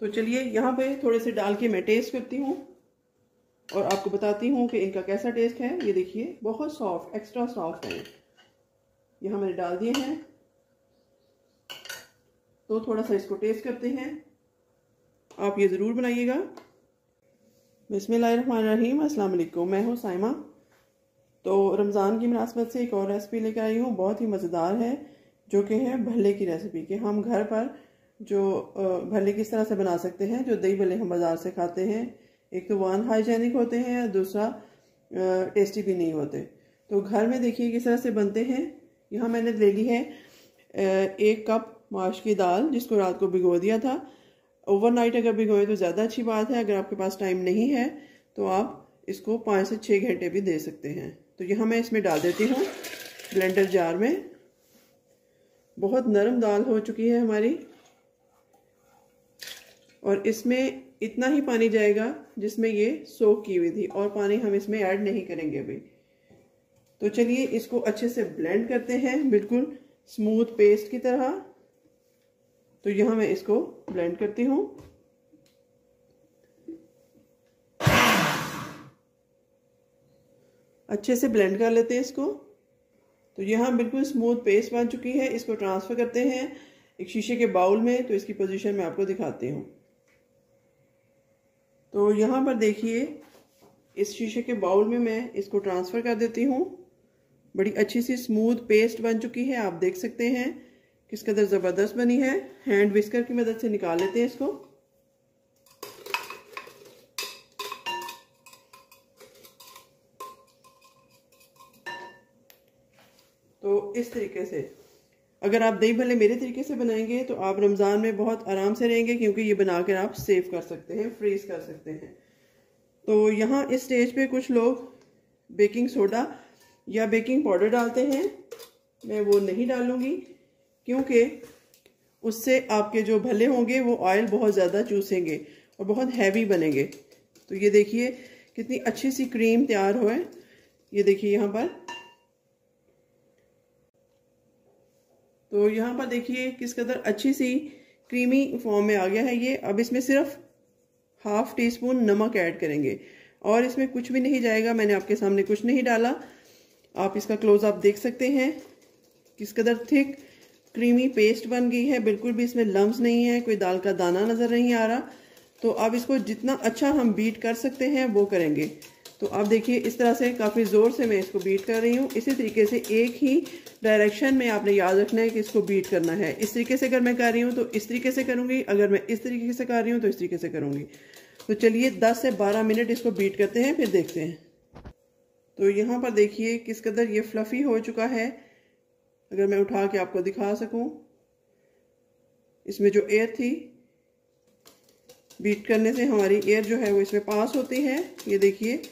तो चलिए यहाँ पे थोड़े से डाल के मैं टेस्ट करती हूँ और आपको बताती हूँ कि इनका कैसा टेस्ट है। ये देखिए बहुत सॉफ्ट, एक्स्ट्रा सॉफ्ट है। यहाँ मैंने डाल दिए हैं, तो थोड़ा सा इसको टेस्ट करते हैं। आप ये ज़रूर बनाइएगा। बिस्मिल्लाहिर्रहमानिर्रहीम, अस्सलाम वालेकुम। मैं हूँ साइमा। तो रमज़ान की मुनासबत से एक और रेसिपी लेकर आई हूँ, बहुत ही मज़ेदार है, जो कि है भल्ले की रेसिपी। कि हम घर पर जो भल्ले किस तरह से बना सकते हैं। जो दही भल्ले हम बाज़ार से खाते हैं, एक तो वो अनहाइजेनिक होते हैं, दूसरा टेस्टी भी नहीं होते। तो घर में देखिए किस तरह से बनते हैं। यहाँ मैंने ले ली है 1 कप माश की दाल, जिसको रात को भिगो दिया था। ओवरनाइट अगर भिगोएं तो ज़्यादा अच्छी बात है। अगर आपके पास टाइम नहीं है तो आप इसको 5 से 6 घंटे भी दे सकते हैं। तो यहाँ मैं इसमें डाल देती हूँ ब्लेंडर जार में। बहुत नरम दाल हो चुकी है हमारी, और इसमें इतना ही पानी जाएगा जिसमें ये सोक की हुई थी, और पानी हम इसमें ऐड नहीं करेंगे अभी। तो चलिए इसको अच्छे से ब्लेंड करते हैं, बिल्कुल स्मूथ पेस्ट की तरह। तो यहाँ मैं इसको ब्लेंड करती हूँ। अच्छे से ब्लेंड कर लेते हैं इसको। तो यहाँ बिल्कुल स्मूथ पेस्ट बन चुकी है। इसको ट्रांसफ़र करते हैं एक शीशे के बाउल में। तो इसकी पोजीशन मैं आपको दिखाती हूँ। तो यहाँ पर देखिए इस शीशे के बाउल में मैं इसको ट्रांसफ़र कर देती हूँ। बड़ी अच्छी सी स्मूथ पेस्ट बन चुकी है। आप देख सकते हैं किस कदर ज़बरदस्त बनी है। हैंड विस्कर की मदद से निकाल लेते हैं इसको। तो इस तरीके से अगर आप दही भल्ले मेरे तरीके से बनाएंगे तो आप रमज़ान में बहुत आराम से रहेंगे, क्योंकि ये बनाकर आप सेव कर सकते हैं, फ्रीज कर सकते हैं। तो यहाँ इस स्टेज पे कुछ लोग बेकिंग सोडा या बेकिंग पाउडर डालते हैं। मैं वो नहीं डालूँगी, क्योंकि उससे आपके जो भल्ले होंगे वो ऑयल बहुत ज़्यादा चूसेंगे और बहुत हैवी बनेंगे। तो ये देखिए कितनी अच्छी सी क्रीम तैयार हो है। ये देखिए यहाँ पर। तो यहाँ पर देखिए किस कदर अच्छी सी क्रीमी फॉर्म में आ गया है ये। अब इसमें सिर्फ ½ टीस्पून नमक ऐड करेंगे, और इसमें कुछ भी नहीं जाएगा। मैंने आपके सामने कुछ नहीं डाला। आप इसका क्लोज अप देख सकते हैं किस कदर थिक क्रीमी पेस्ट बन गई है। बिल्कुल भी इसमें लम्स नहीं है, कोई दाल का दाना नज़र नहीं आ रहा। तो अब इसको जितना अच्छा हम बीट कर सकते हैं वो करेंगे। तो आप देखिए इस तरह से काफ़ी ज़ोर से मैं इसको बीट कर रही हूँ। इसी तरीके से एक ही डायरेक्शन में आपने याद रखना है कि इसको बीट करना है। इस तरीके से अगर मैं कर रही हूँ तो इस तरीके से करूँगी, अगर मैं इस तरीके से कर रही हूँ तो इस तरीके से करूँगी। तो चलिए 10 से 12 मिनट इसको बीट करते हैं, फिर देखते हैं। तो यहाँ पर देखिए किस कदर ये फ्लफ़ी हो चुका है। अगर मैं उठा के आपको दिखा सकूँ, इसमें जो एयर थी, बीट करने से हमारी एयर जो है वो इसमें पास होती है। ये देखिए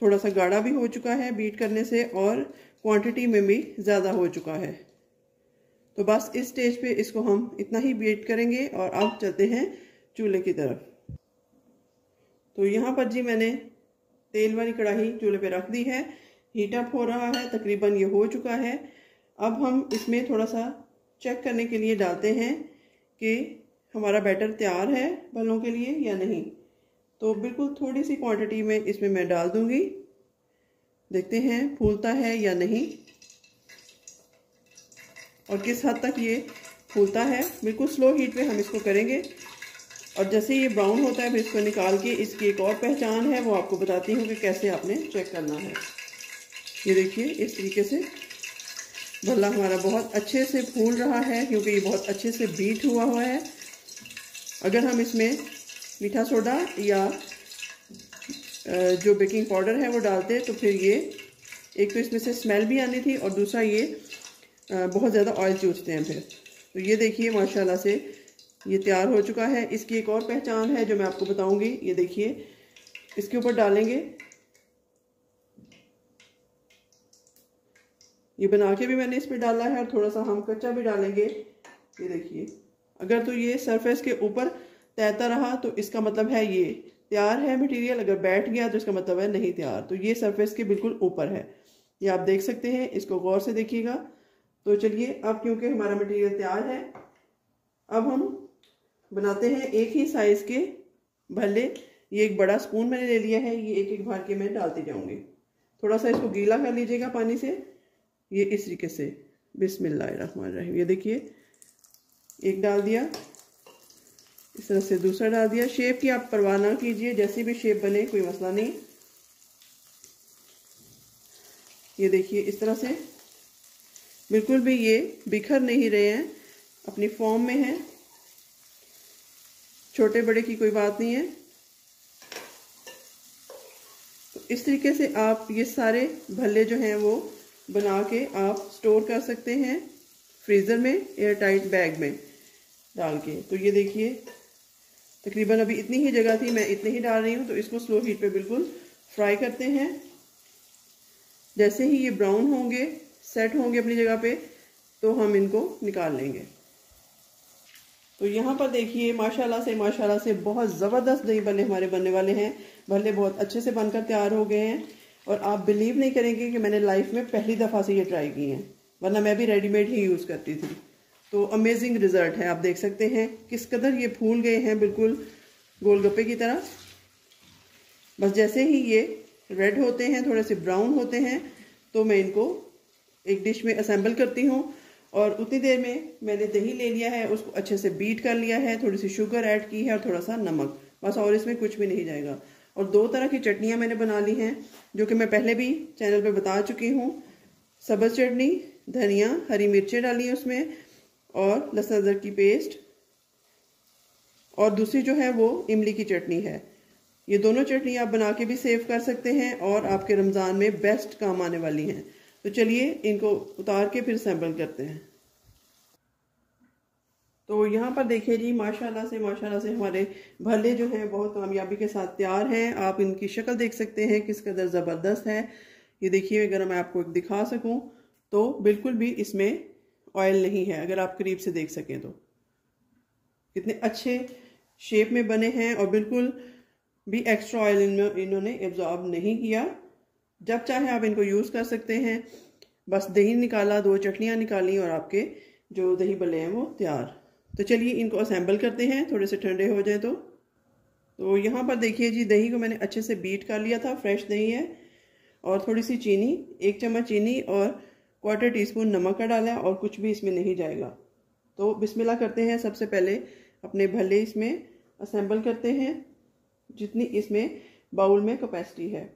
थोड़ा सा गाढ़ा भी हो चुका है बीट करने से, और क्वांटिटी में भी ज़्यादा हो चुका है। तो बस इस स्टेज पे इसको हम इतना ही बीट करेंगे, और अब चलते हैं चूल्हे की तरफ। तो यहाँ पर जी मैंने तेल वाली कढ़ाई चूल्हे पे रख दी है। हीट अप हो रहा है, तकरीबन ये हो चुका है। अब हम इसमें थोड़ा सा चेक करने के लिए डालते हैं कि हमारा बैटर तैयार है भल्लों के लिए या नहीं। तो बिल्कुल थोड़ी सी क्वांटिटी में इसमें मैं डाल दूंगी। देखते हैं फूलता है या नहीं, और किस हद तक ये फूलता है। बिल्कुल स्लो हीट पे हम इसको करेंगे, और जैसे ये ब्राउन होता है फिर इसको निकाल के इसकी एक और पहचान है, वो आपको बताती हूँ कि कैसे आपने चेक करना है। ये देखिए इस तरीके से भल्ला हमारा बहुत अच्छे से फूल रहा है, क्योंकि ये बहुत अच्छे से बीट हुआ है। अगर हम इसमें मीठा सोडा या जो बेकिंग पाउडर है वो डालते तो फिर ये एक तो इसमें से स्मेल भी आनी थी, और दूसरा ये बहुत ज़्यादा ऑयल चूसते हैं फिर। तो ये देखिए माशाल्लाह से ये तैयार हो चुका है। इसकी एक और पहचान है जो मैं आपको बताऊंगी। ये देखिए इसके ऊपर डालेंगे, ये बना के भी मैंने इस पर डाला है, और थोड़ा सा हम कच्चा भी डालेंगे। ये देखिए अगर तो ये सरफेस के ऊपर तैरता रहा तो इसका मतलब है ये तैयार है मटेरियल। अगर बैठ गया तो इसका मतलब है नहीं तैयार। तो ये सरफेस के बिल्कुल ऊपर है, ये आप देख सकते हैं। इसको गौर से देखिएगा। तो चलिए अब क्योंकि हमारा मटेरियल तैयार है, अब हम बनाते हैं एक ही साइज के भल्ले। ये एक बड़ा स्पून मैंने ले लिया है, ये एक एक भर के मैं डालती जाऊंगी। थोड़ा सा इसको गीला कर लीजिएगा पानी से। ये इस तरीके से बिस्मिल्लाहिर्रहमानिर्रहीम। ये देखिए एक डाल दिया, इस तरह से दूसरा डाल दिया। शेप की आप परवाह ना कीजिए, जैसी भी शेप बने कोई मसला नहीं। ये देखिए इस तरह से बिल्कुल भी ये बिखर नहीं रहे हैं, अपनी फॉर्म में हैं। छोटे बड़े की कोई बात नहीं है। तो इस तरीके से आप ये सारे भल्ले जो हैं वो बना के आप स्टोर कर सकते हैं फ्रीज़र में, एयर टाइट बैग में डाल के। तो ये देखिए तकरीबन अभी इतनी ही जगह थी, मैं इतने ही डाल रही हूँ। तो इसको स्लो हीट पे बिल्कुल फ्राई करते हैं। जैसे ही ये ब्राउन होंगे, सेट होंगे अपनी जगह पे, तो हम इनको निकाल लेंगे। तो यहाँ पर देखिए माशाल्लाह से बहुत ज़बरदस्त दही भल्ले हमारे बनने वाले हैं। भल्ले बहुत अच्छे से बनकर तैयार हो गए हैं और आप बिलीव नहीं करेंगे कि मैंने लाइफ में पहली दफ़ा से ये ट्राई की हैं, वरना मैं भी रेडीमेड ही यूज़ करती थी। तो अमेजिंग रिज़ल्ट है, आप देख सकते हैं किस कदर ये फूल गए हैं, बिल्कुल गोलगप्पे की तरह। बस जैसे ही ये रेड होते हैं, थोड़े से ब्राउन होते हैं, तो मैं इनको एक डिश में असेंबल करती हूँ। और उतनी देर में मैंने दही ले लिया है, उसको अच्छे से बीट कर लिया है, थोड़ी सी शुगर ऐड की है और थोड़ा सा नमक, बस और इसमें कुछ भी नहीं जाएगा। और 2 तरह की चटनियाँ मैंने बना ली हैं, जो कि मैं पहले भी चैनल पे बता चुकी हूँ। सब्ज़ चटनी, धनिया, हरी मिर्चें डाली हैं उसमें, और लहसुन अदरक की पेस्ट, और दूसरी जो है वो इमली की चटनी है। ये दोनों चटनी आप बना के भी सेव कर सकते हैं और आपके रमज़ान में बेस्ट काम आने वाली हैं। तो चलिए इनको उतार के फिर असेंबल करते हैं। तो यहाँ पर देखिए जी माशाल्लाह से हमारे भल्ले जो हैं बहुत कामयाबी के साथ तैयार हैं। आप इनकी शक्ल देख सकते हैं किस कदर ज़बरदस्त है। ये देखिए, अगर मैं आपको दिखा सकूं तो बिल्कुल भी इसमें ऑयल नहीं है, अगर आप करीब से देख सकें तो कितने अच्छे शेप में बने हैं और बिल्कुल भी एक्स्ट्रा ऑयल इन्होंने एब्जॉर्ब नहीं किया। जब चाहे आप इनको यूज़ कर सकते हैं। बस दही निकाला, 2 चटनियाँ निकाली और आपके जो दही भल्ले हैं वो तैयार। तो चलिए इनको असेंबल करते हैं, थोड़े से ठंडे हो जाए तो यहाँ पर देखिए जी, दही को मैंने अच्छे से बीट कर लिया था, फ्रेश दही है। और थोड़ी सी चीनी, 1 चम्मच चीनी और 1/4 टीस्पून नमक का डाला है, और कुछ भी इसमें नहीं जाएगा। तो बिस्मिल्लाह करते हैं। सबसे पहले अपने भल्ले इसमें असेंबल करते हैं, जितनी इसमें बाउल में कैपेसिटी है।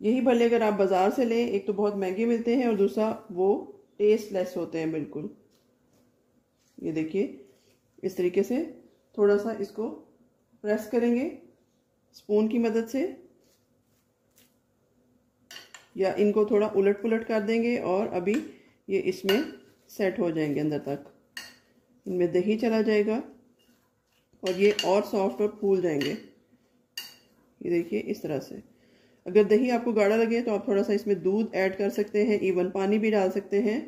यही भल्ले अगर आप बाज़ार से लें, एक तो बहुत महंगे मिलते हैं और दूसरा वो टेस्टलेस होते हैं बिल्कुल। ये देखिए इस तरीके से थोड़ा सा इसको प्रेस करेंगे स्पून की मदद से, या इनको थोड़ा उलट पुलट कर देंगे और अभी ये इसमें सेट हो जाएंगे अंदर तक। इनमें दही चला जाएगा और ये और सॉफ्ट और फूल जाएंगे। ये देखिए इस तरह से। अगर दही आपको गाढ़ा लगे तो आप थोड़ा सा इसमें दूध ऐड कर सकते हैं, इवन पानी भी डाल सकते हैं।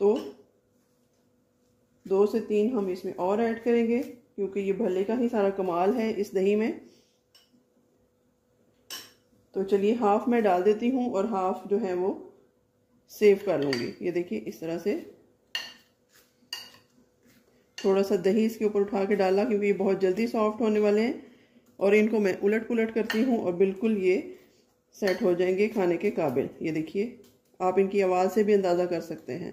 तो 2 से 3 हम इसमें और ऐड करेंगे, क्योंकि ये भल्ले का ही सारा कमाल है इस दही में। तो चलिए हाफ मैं डाल देती हूँ और हाफ जो है वो सेव कर लूँगी। ये देखिए इस तरह से थोड़ा सा दही इसके ऊपर उठा के डाला, क्योंकि ये बहुत जल्दी सॉफ्ट होने वाले हैं। और इनको मैं उलट पुलट करती हूँ और बिल्कुल ये सेट हो जाएंगे खाने के काबिल। ये देखिए, आप इनकी आवाज़ से भी अंदाज़ा कर सकते हैं।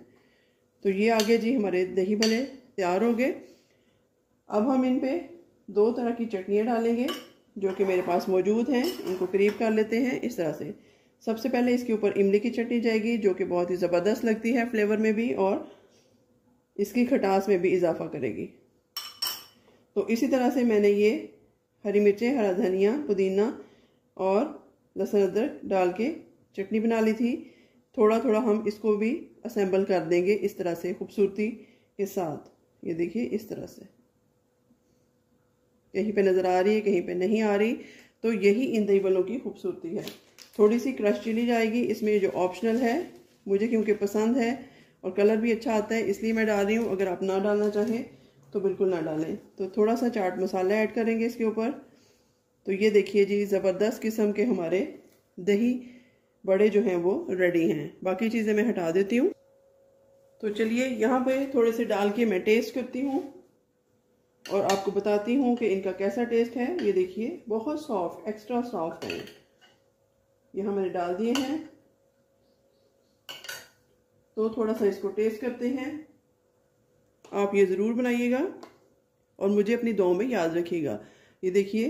तो ये आगे जी हमारे दही भल्ले तैयार हो गए। अब हम इन पे 2 तरह की चटनियाँ डालेंगे जो कि मेरे पास मौजूद हैं। इनको करीब कर लेते हैं इस तरह से। सबसे पहले इसके ऊपर इमली की चटनी जाएगी, जो कि बहुत ही ज़बरदस्त लगती है फ्लेवर में भी और इसकी खटास में भी इजाफा करेगी। तो इसी तरह से मैंने ये हरी मिर्चें, हरा धनिया, पुदीना और लहसुन अदरक डाल के चटनी बना ली थी। थोड़ा थोड़ा हम इसको भी असेंबल कर देंगे इस तरह से खूबसूरती के साथ। ये देखिए इस तरह से, कहीं पे नज़र आ रही है, कहीं पे नहीं आ रही। तो यही इन दही भल्लों की खूबसूरती है। थोड़ी सी क्रश चिली जाएगी इसमें, जो ऑप्शनल है, मुझे क्योंकि पसंद है और कलर भी अच्छा आता है इसलिए मैं डाल रही हूँ। अगर आप ना डालना चाहें तो बिल्कुल ना डालें। तो थोड़ा सा चाट मसाला ऐड करेंगे इसके ऊपर। तो ये देखिए जी, ज़बरदस्त किस्म के हमारे दही बड़े जो हैं वो रेडी हैं। बाकी चीज़ें मैं हटा देती हूँ। तो चलिए यहाँ पे थोड़े से डाल के मैं टेस्ट करती हूँ। और आपको बताती हूँ कि इनका कैसा टेस्ट है। ये देखिए बहुत सॉफ्ट, एक्स्ट्रा सॉफ्ट है। यहाँ मैंने डाल दिए हैं, तो थोड़ा सा इसको टेस्ट करते हैं। आप ये ज़रूर बनाइएगा और मुझे अपनी दुआ में याद रखिएगा। ये देखिए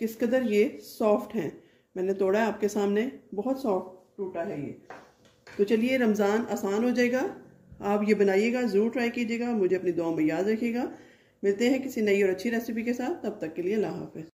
किस कदर ये सॉफ्ट हैं। मैंने तोड़ा है आपके सामने, बहुत सॉफ्ट टूटा है ये। तो चलिए, रमज़ान आसान हो जाएगा। आप ये बनाइएगा, ज़रूर ट्राई कीजिएगा, मुझे अपनी दुआ में याद रखिएगा। मिलते हैं किसी नई और अच्छी रेसिपी के साथ, तब तक के लिए अल्लाह हाफ़िज़।